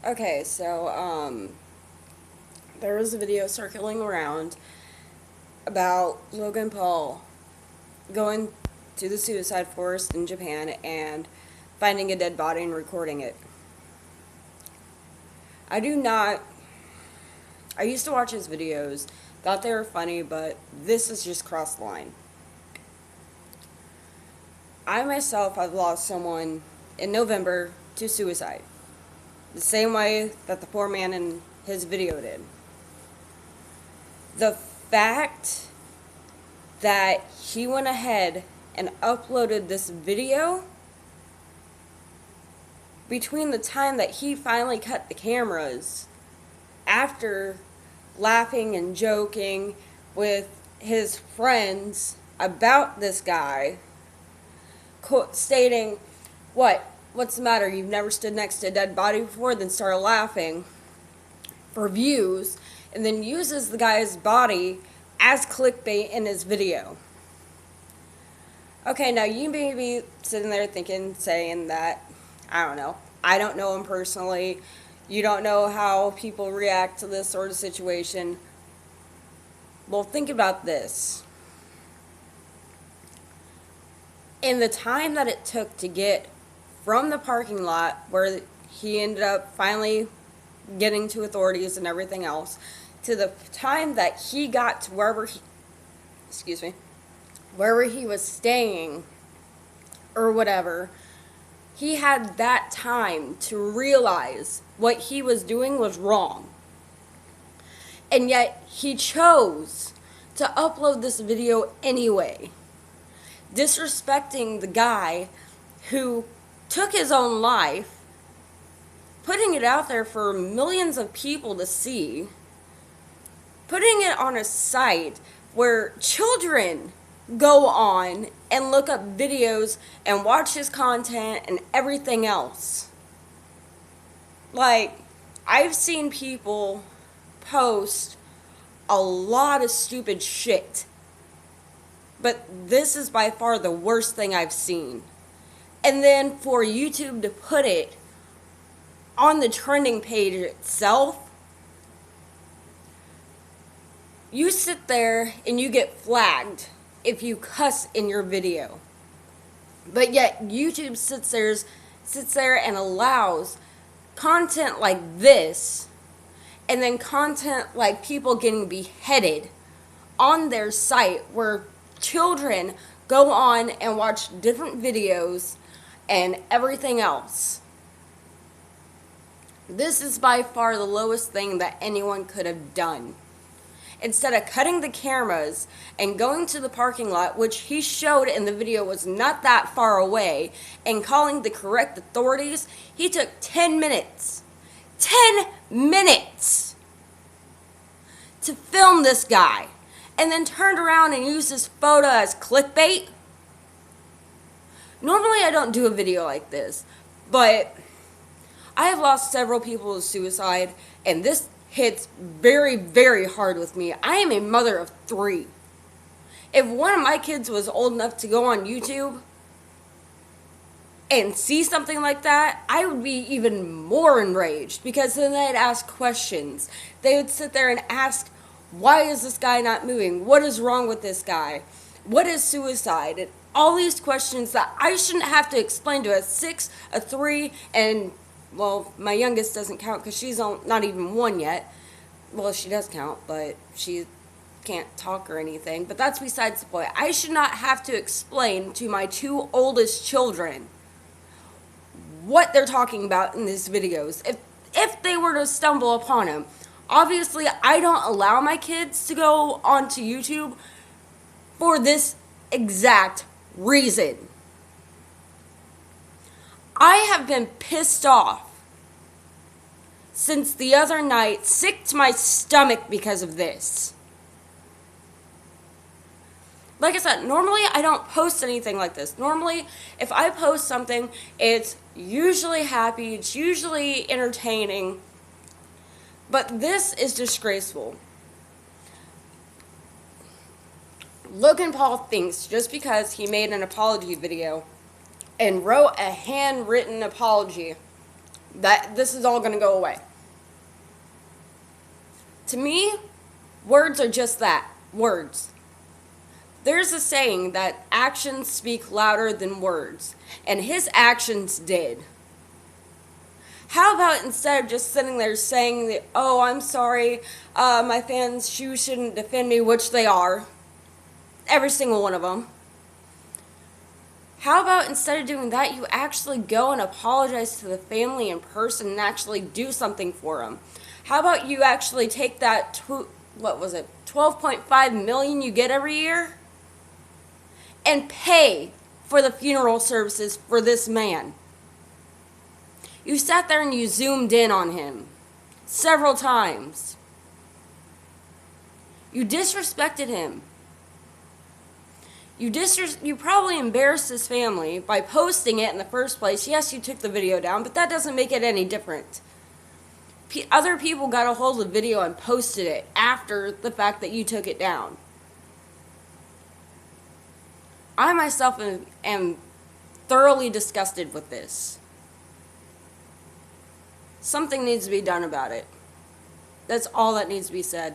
Okay, so there was a video circling around about Logan Paul going to the suicide forest in Japan and finding a dead body and recording it. I do not. I used to watch his videos, thought they were funny, but this has just crossed the line. I myself have lost someone in November to suicide, the same way that the poor man in his video did. The fact that he went ahead and uploaded this video between the time that he finally cut the cameras after laughing and joking with his friends about this guy, stating, what's the matter, you've never stood next to a dead body before, then started laughing for views, and then uses the guy's body as clickbait in his video. Okay, now you may be sitting there saying that, I don't know. I don't know him personally. You don't know how people react to this sort of situation. Well, think about this. In the time that it took to get from the parking lot where he ended up finally getting to authorities and everything else, to the time that he got to wherever he was staying or whatever, he had that time to realize what he was doing was wrong. And yet he chose to upload this video anyway, disrespecting the guy who took his own life, putting it out there for millions of people to see, putting it on a site where children go on and look up videos and watch his content and everything else. Like, I've seen people post a lot of stupid shit, but this is by far the worst thing I've seen. And then for YouTube to put it on the trending page itself, you sit there and you get flagged if you cuss in your video. But yet YouTube sits there and allows content like this, and then content like people getting beheaded on their site where children go on and watch different videos and everything else. This is by far the lowest thing that anyone could have done. Instead of cutting the cameras and going to the parking lot, which he showed in the video was not that far away, and calling the correct authorities, he took 10 minutes. 10 minutes to film this guy, and then turned around and used his photo as clickbait. Normally I don't do a video like this, but I have lost several people to suicide, and this hits very, very hard with me. I am a mother of 3. If one of my kids was old enough to go on YouTube and see something like that, I would be even more enraged, because then they'd ask questions. They would sit there and ask, why is this guy not moving? What is wrong with this guy? What is suicide? And all these questions that I shouldn't have to explain to a 6, a 3, and well, my youngest doesn't count because she's not even 1 yet. Well, she does count, but she can't talk or anything. But that's besides the point. I should not have to explain to my 2 oldest children what they're talking about in these videos. If they were to stumble upon them. Obviously, I don't allow my kids to go onto YouTube for this exact reason. I have been pissed off since the other night, sick to my stomach because of this. Like I said, normally I don't post anything like this. Normally, if I post something, it's usually happy, it's usually entertaining, but this is disgraceful. Logan Paul thinks just because he made an apology video and wrote a handwritten apology that this is all going to go away. To me, words are just that, words. There's a saying that actions speak louder than words, and his actions did. How about instead of just sitting there saying that, oh, I'm sorry, my fans, you shouldn't defend me, which they are, every single one of them. How about instead of doing that, you actually go and apologize to the family in person and actually do something for them? How about you actually take that, what was it, 12.5 million you get every year and pay for the funeral services for this man? You sat there and you zoomed in on him several times. You disrespected him. You probably embarrassed his family by posting it in the first place. Yes, you took the video down, but that doesn't make it any different. Other people got a hold of the video and posted it after the fact that you took it down. I myself am thoroughly disgusted with this. Something needs to be done about it. That's all that needs to be said.